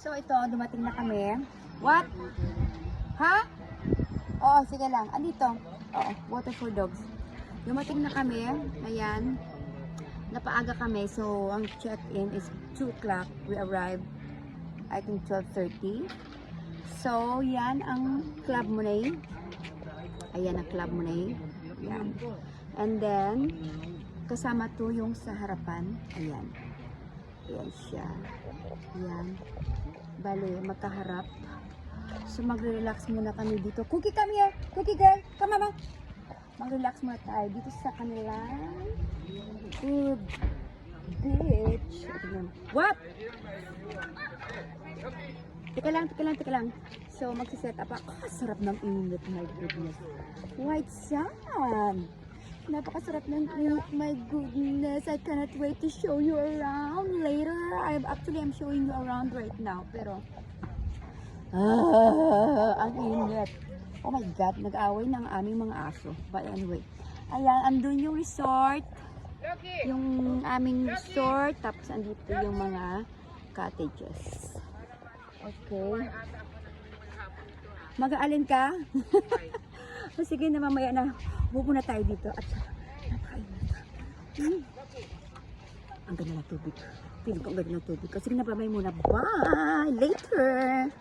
So ito, dumating na kami. What? Ha? Oo, sige lang. Andito. Oo, water for dogs. Dumating na kami. Ayan. Napaaga kami. So, ang check-in is 2 o'clock. We arrived, I think, 12:30. So, yan ang Club Monet. Ayan ang Club Monet. Yan. And then, kasama to yung sa harapan. Ayan. Ayan siya. Ayan. Bale, magkaharap. So, mag-relax muna kami dito. Cookie, come here! Cookie girl! Come, mama! Mag-relax muna tayo dito sa kanilang good beach. What? Teka lang. So, magsiset up ako. Sarap ng init, my goodness. White sand! Napakasarap ng init, my goodness. I cannot wait to show you around later. I'm showing you around right now. Pero, ang init. Oh my God, nag-away ng aming mga aso. But anyway, ayan, andun yung resort. Yung aming resort. Tapos andito yung mga cottages. Okay. Mag-aalin ka? Sige na, mamaya na. Pupunta tayo dito. At napakainit. Ang ganda ng tubig. Piling ko ang ganda ng tubig. Sige na, bye muna. Bye! Later!